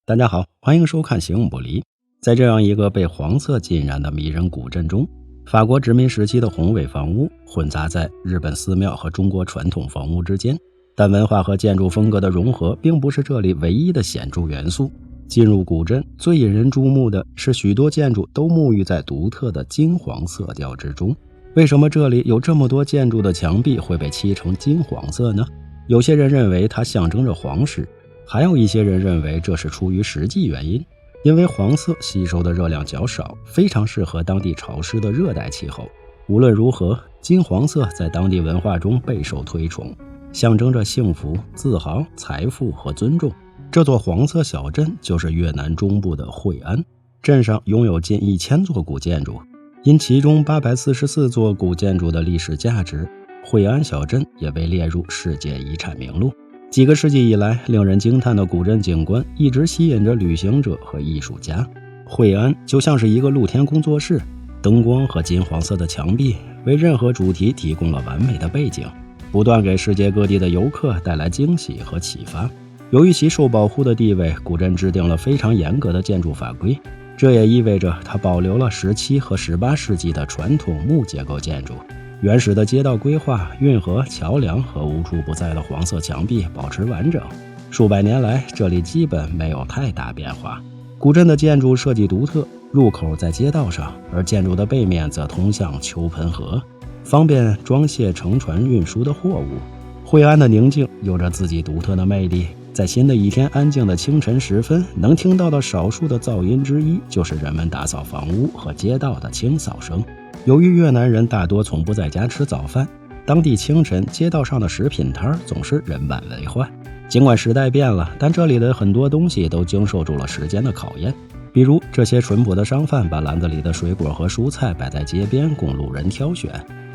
大家好，欢迎收看《形影不离》。在这样一个被黄色浸染的迷人古镇中，法国殖民时期的宏伟房屋混杂在日本寺庙和中国传统房屋之间，但文化和建筑风格的融合并不是这里唯一的显著元素。进入古镇最引人注目的是许多建筑都沐浴在独特的金黄色调之中。为什么这里有这么多建筑的墙壁会被漆成金黄色呢？有些人认为它象征着皇室，还有一些人认为这是出于实际原因，因为黄色吸收的热量较少，非常适合当地潮湿的热带气候。无论如何，金黄色在当地文化中备受推崇，象征着幸福、自豪、财富和尊重。这座黄色小镇就是越南中部的惠安，镇上拥有近1000座古建筑，因其中844座古建筑的历史价值，惠安小镇也被列入世界遗产名录。几个世纪以来，令人惊叹的古镇景观一直吸引着旅行者和艺术家。惠安就像是一个露天工作室，灯光和金黄色的墙壁为任何主题提供了完美的背景，不断给世界各地的游客带来惊喜和启发。由于其受保护的地位，古镇制定了非常严格的建筑法规，这也意味着它保留了17和18世纪的传统木结构建筑。原始的街道规划、运河、桥梁和无处不在的黄色墙壁保持完整。数百年来，这里基本没有太大变化。古镇的建筑设计独特，入口在街道上，而建筑的背面则通向丘盆河，方便装卸乘船运输的货物。惠安的宁静有着自己独特的魅力。在新的一天安静的清晨时分，能听到的少数的噪音之一就是人们打扫房屋和街道的清扫声。由于越南人大多从不在家吃早饭，当地清晨街道上的食品摊总是人满为患。尽管时代变了，但这里的很多东西都经受住了时间的考验。比如这些淳朴的商贩把篮子里的水果和蔬菜摆在街边供路人挑选，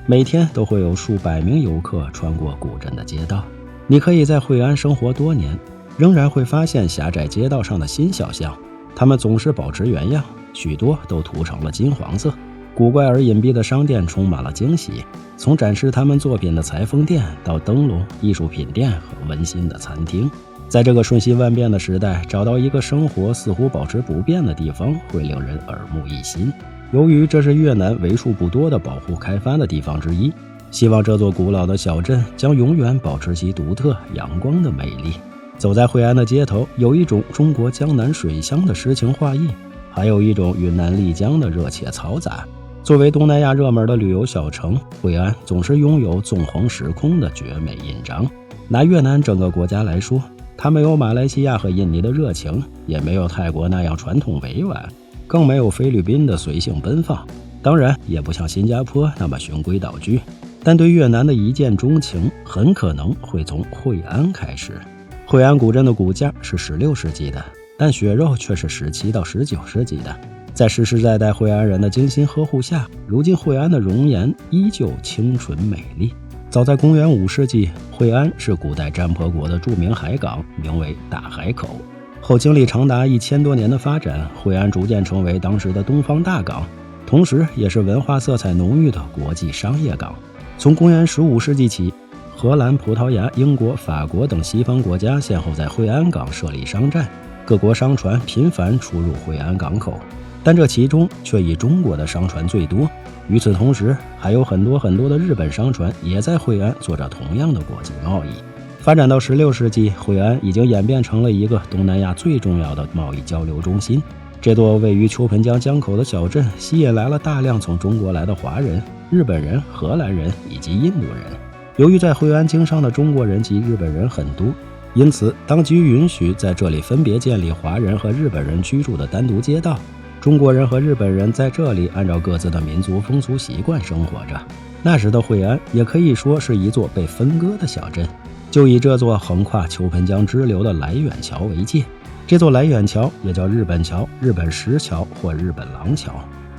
每天都会有数百名游客穿过古镇的街道。你可以在惠安生活多年，仍然会发现狭窄街道上的新小巷，它们总是保持原样，许多都涂成了金黄色。古怪而隐蔽的商店充满了惊喜，从展示他们作品的裁缝店到灯笼、艺术品店和温馨的餐厅。在这个瞬息万变的时代，找到一个生活似乎保持不变的地方会令人耳目一新。由于这是越南为数不多的保护开发的地方之一，希望这座古老的小镇将永远保持其独特阳光的美丽。走在惠安的街头，有一种中国江南水乡的诗情画意，还有一种云南丽江的热切嘈杂。作为东南亚热门的旅游小城，惠安总是拥有纵横时空的绝美印章。拿越南整个国家来说，它没有马来西亚和印尼的热情，也没有泰国那样传统委婉，更没有菲律宾的随性奔放，当然也不像新加坡那么循规蹈矩。但对越南的一见钟情很可能会从惠安开始。惠安古镇的骨架是16世纪的，但血肉却是17到19世纪的。在世世代代惠安人的精心呵护下，如今惠安的容颜依旧清纯美丽。早在公元5世纪，惠安是古代占婆国的著名海港，名为大海口。后经历长达1000多年的发展，惠安逐渐成为当时的东方大港，同时也是文化色彩浓郁的国际商业港。从公元15世纪起，荷兰、葡萄牙、英国、法国等西方国家先后在惠安港设立商站，各国商船频繁出入惠安港口，但这其中却以中国的商船最多。与此同时，还有很多的日本商船也在惠安做着同样的国际贸易。发展到16世纪，惠安已经演变成了一个东南亚最重要的贸易交流中心。这座位于丘盆江江口的小镇吸引来了大量从中国来的华人、日本人、荷兰人以及印度人。由于在惠安经商的中国人及日本人很多，因此当局允许在这里分别建立华人和日本人居住的单独街道。中国人和日本人在这里按照各自的民族风俗习惯生活着。那时的惠安也可以说是一座被分割的小镇，就以这座横跨丘盆江支流的来远桥为界。这座来远桥也叫日本桥、日本石桥或日本廊桥，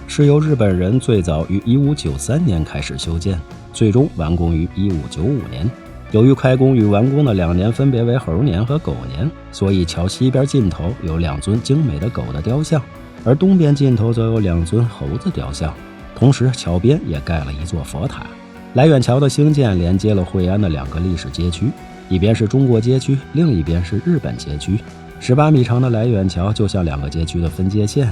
是由日本人最早于1593年开始修建，最终完工于1595年。由于开工与完工的2年分别为猴年和狗年，所以桥西边尽头有2尊精美的狗的雕像，而东边尽头则有2尊猴子雕像。同时桥边也盖了一座佛塔。来远桥的兴建连接了惠安的2个历史街区，一边是中国街区，另一边是日本街区。18米长的来远桥就像两个街区的分界线。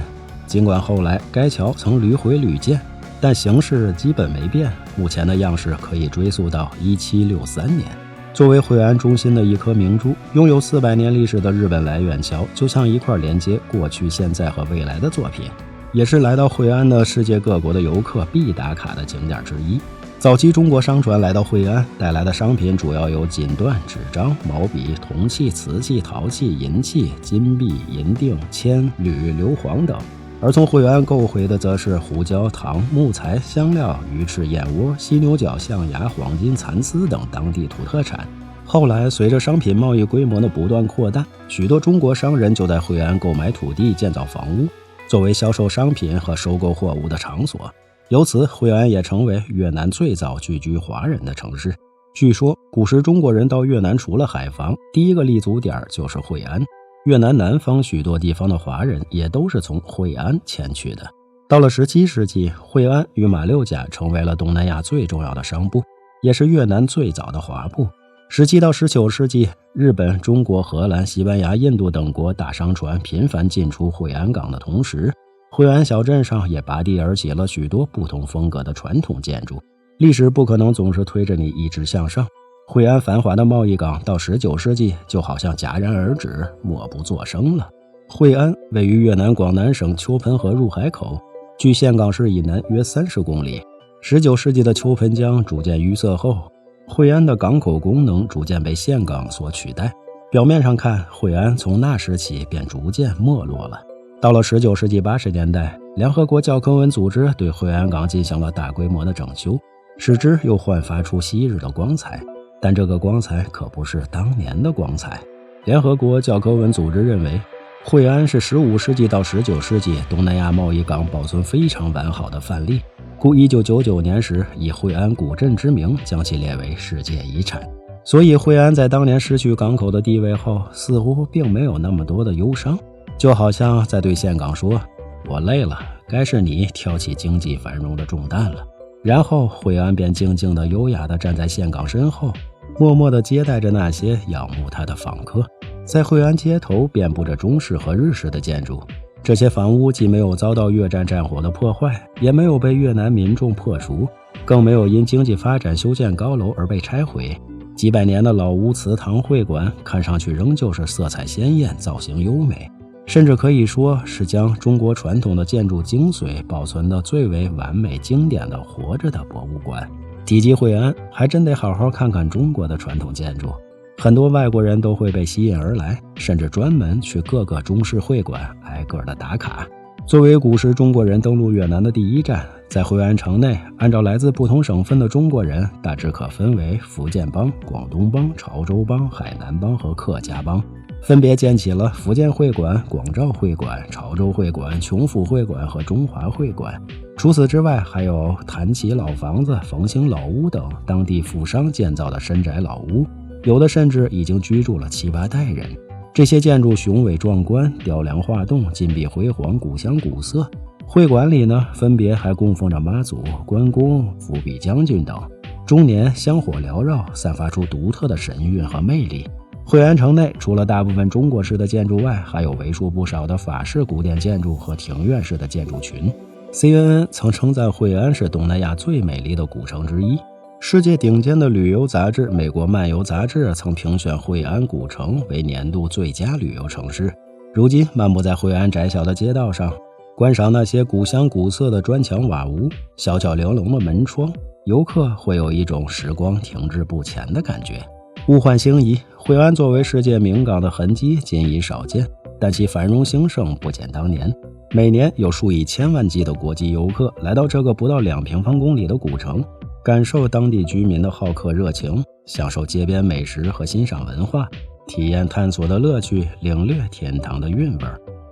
尽管后来该桥曾屡毁屡建，但形式基本没变，目前的样式可以追溯到1763年。作为惠安中心的一颗明珠，拥有400年历史的日本来远桥就像一块连接过去、现在和未来的作品，也是来到惠安的世界各国的游客必打卡的景点之一。早期中国商船来到惠安，带来的商品主要有锦缎、纸张、毛笔、铜器、瓷器、陶器、银器、金币、银锭、铅、铝、硫磺等。而从惠安购回的则是胡椒、糖、木材、香料、鱼翅、燕窝、犀牛角、象牙、黄金、蚕丝等当地土特产。后来随着商品贸易规模的不断扩大，许多中国商人就在惠安购买土地建造房屋，作为销售商品和收购货物的场所。由此，惠安也成为越南最早聚居华人的城市。据说古时中国人到越南除了海防，第一个立足点就是惠安。越南南方许多地方的华人也都是从惠安迁去的。到了17世纪，惠安与马六甲成为了东南亚最重要的商埠，也是越南最早的华埠。17到19世纪，日本、中国、荷兰、西班牙、印度等国大商船频繁进出惠安港的同时，惠安小镇上也拔地而起了许多不同风格的传统建筑。历史不可能总是推着你一直向上，惠安繁华的贸易港到19世纪就好像戛然而止，默不作声了。惠安位于越南广南省秋盆河入海口，距岘港市以南约30公里。19世纪的秋盆江逐渐淤塞后，惠安的港口功能逐渐被岘港所取代。表面上看，惠安从那时起便逐渐没落了。到了19世纪80年代，联合国教科文组织对惠安港进行了大规模的整修，使之又焕发出昔日的光彩。但这个光彩可不是当年的光彩。联合国教科文组织认为，惠安是15世纪到19世纪东南亚贸易港保存非常完好的范例，故1999年时以惠安古镇之名将其列为世界遗产。所以惠安在当年失去港口的地位后，似乎并没有那么多的忧伤，就好像在对岘港说，我累了，该是你挑起经济繁荣的重担了。然后惠安便静静地优雅地站在岘港身后，默默地接待着那些仰慕他的访客。在惠安街头遍布着中式和日式的建筑，这些房屋既没有遭到越战战火的破坏，也没有被越南民众破除，更没有因经济发展修建高楼而被拆毁。几百年的老屋祠堂会馆看上去仍旧是色彩鲜艳，造型优美，甚至可以说是将中国传统的建筑精髓保存得最为完美经典的活着的博物馆。提及惠安，还真得好好看看中国的传统建筑，很多外国人都会被吸引而来，甚至专门去各个中式会馆挨个的打卡。作为古时中国人登陆越南的第一站，在惠安城内，按照来自不同省份的中国人大致可分为福建帮、广东帮、潮州帮、海南帮和客家帮，分别建起了福建会馆、广肇会馆、潮州会馆、琼府会馆和中华会馆。除此之外，还有谭旗老房子、冯兴老屋等当地富商建造的深宅老屋，有的甚至已经居住了7、8代人。这些建筑雄伟壮观，雕梁画栋，金碧辉煌，古香古色。会馆里呢，分别还供奉着妈祖、关公、伏笔将军等，终年香火缭绕，散发出独特的神韵和魅力。惠安城内除了大部分中国式的建筑外，还有为数不少的法式古典建筑和庭院式的建筑群。CNN 曾称赞惠安是东南亚最美丽的古城之一。世界顶尖的旅游杂志《美国漫游杂志》曾评选惠安古城为年度最佳旅游城市。如今漫步在惠安窄小的街道上，观赏那些古香古色的砖墙瓦屋、小巧玲珑的门窗，游客会有一种时光停滞不前的感觉。物换星移，惠安作为世界名港的痕迹今已少见，但其繁荣兴盛不减当年。每年有数以千万计的国际游客来到这个不到2平方公里的古城，感受当地居民的好客热情，享受街边美食和欣赏文化，体验探索的乐趣，领略天堂的韵味。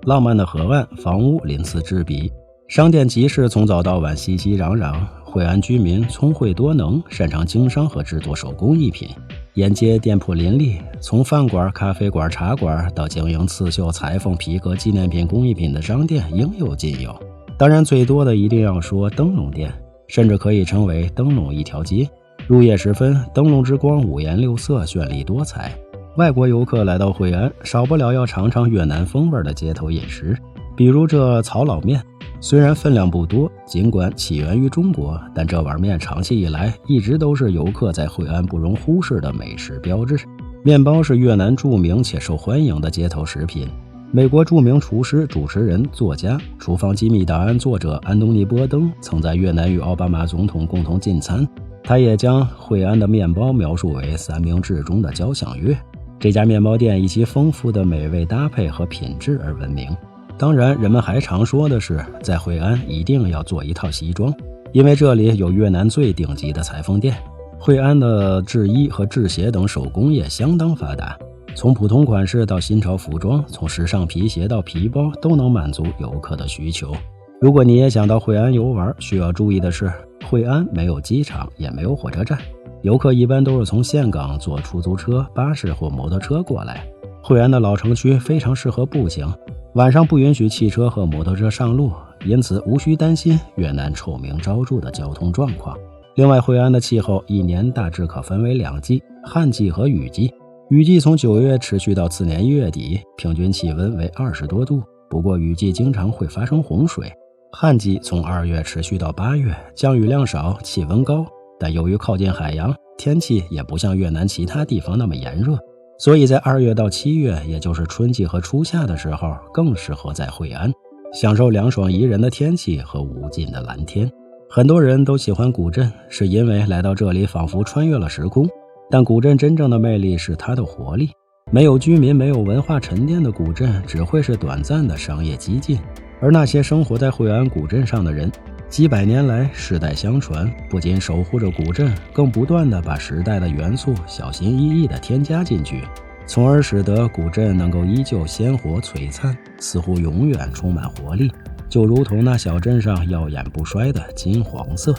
浪漫的河岸，房屋鳞次栉比，商店集市从早到晚熙熙攘攘。惠安居民聪慧多能，擅长经商和制作手工艺品。沿街店铺林立，从饭馆、咖啡馆、茶馆到经营刺绣、裁缝、皮革、纪念品、工艺品的商店应有尽有。当然最多的一定要说灯笼店，甚至可以称为灯笼一条街。入夜时分，灯笼之光五颜六色，绚丽多彩。外国游客来到惠安，少不了要尝尝越南风味的街头饮食，比如这曹老面。虽然分量不多，尽管起源于中国，但这碗面长期以来一直都是游客在惠安不容忽视的美食标志。面包是越南著名且受欢迎的街头食品。美国著名厨师、主持人、作家、厨房机密档案作者安东尼·波登曾在越南与奥巴马总统共同进餐，他也将惠安的面包描述为三明治中的交响乐。这家面包店以其丰富的美味搭配和品质而闻名。当然，人们还常说的是，在惠安一定要做一套西装，因为这里有越南最顶级的裁缝店。惠安的制衣和制鞋等手工业相当发达，从普通款式到新潮服装，从时尚皮鞋到皮包，都能满足游客的需求。如果你也想到惠安游玩，需要注意的是，惠安没有机场，也没有火车站，游客一般都是从岘港坐出租车、巴士或摩托车过来。惠安的老城区非常适合步行，晚上不允许汽车和摩托车上路，因此无需担心越南臭名昭著的交通状况。另外，惠安的气候一年大致可分为2季，旱季和雨季。雨季从9月持续到次年1月底，平均气温为20多度，不过雨季经常会发生洪水。旱季从2月持续到8月，降雨量少，气温高，但由于靠近海洋，天气也不像越南其他地方那么炎热，所以在2月到7月，也就是春季和初夏的时候，更适合在惠安享受凉爽宜人的天气和无尽的蓝天。很多人都喜欢古镇，是因为来到这里仿佛穿越了时空，但古镇真正的魅力是它的活力。没有居民、没有文化沉淀的古镇只会是短暂的商业激进，而那些生活在惠安古镇上的人，几百年来世代相传，不仅守护着古镇，更不断地把时代的元素小心翼翼地添加进去，从而使得古镇能够依旧鲜活璀璨，似乎永远充满活力，就如同那小镇上耀眼不衰的金黄色。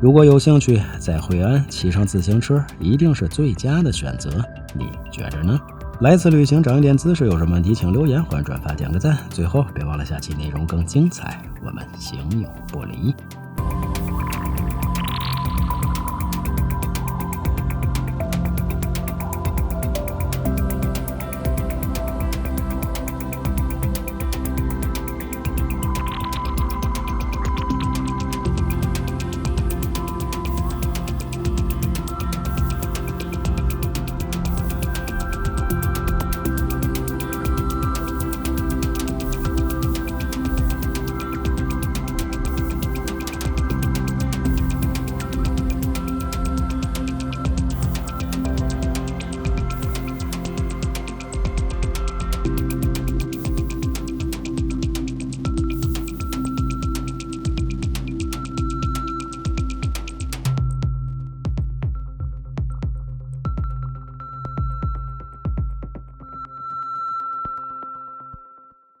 如果有兴趣，在惠安骑上自行车一定是最佳的选择，你觉着呢？来次旅行长一点姿势，有什么问题请留言或转发点个赞。最后别忘了下期内容更精彩，我们形影不离。